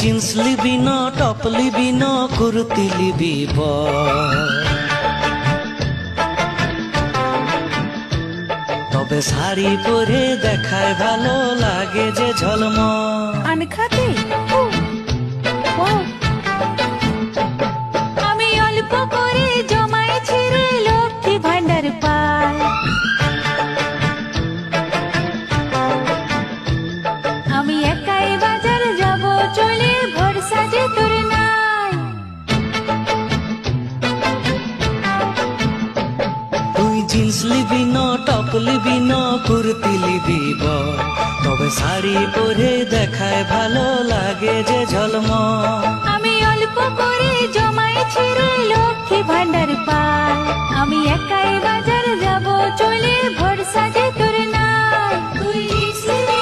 Jeans লিবি না top লিবি না কুর্তি লিবি তবে শাড়ি পরে দেখায় ভালো লাগে যে ঝলমল। আনখাতে আমি অল্প করে জমাইছি রে লক্ষ্মী ভান্ডার পাই। আমি একাই বাজার যাব চলে ভরসা যে তোর নাই। তুই জিন্স লিবি না টপ লিবি না কুর্তি লিবি তবে শাড়ি পরে দেখায় ভালো লাগে যে ঝলমল। আমি অল্প করে জমাইছি রে লক্ষ্মী ভান্ডার পাই। আমি একাই বাজার যাব চলে ভরসা যে তোর নাই। তুই জিন্স লিবি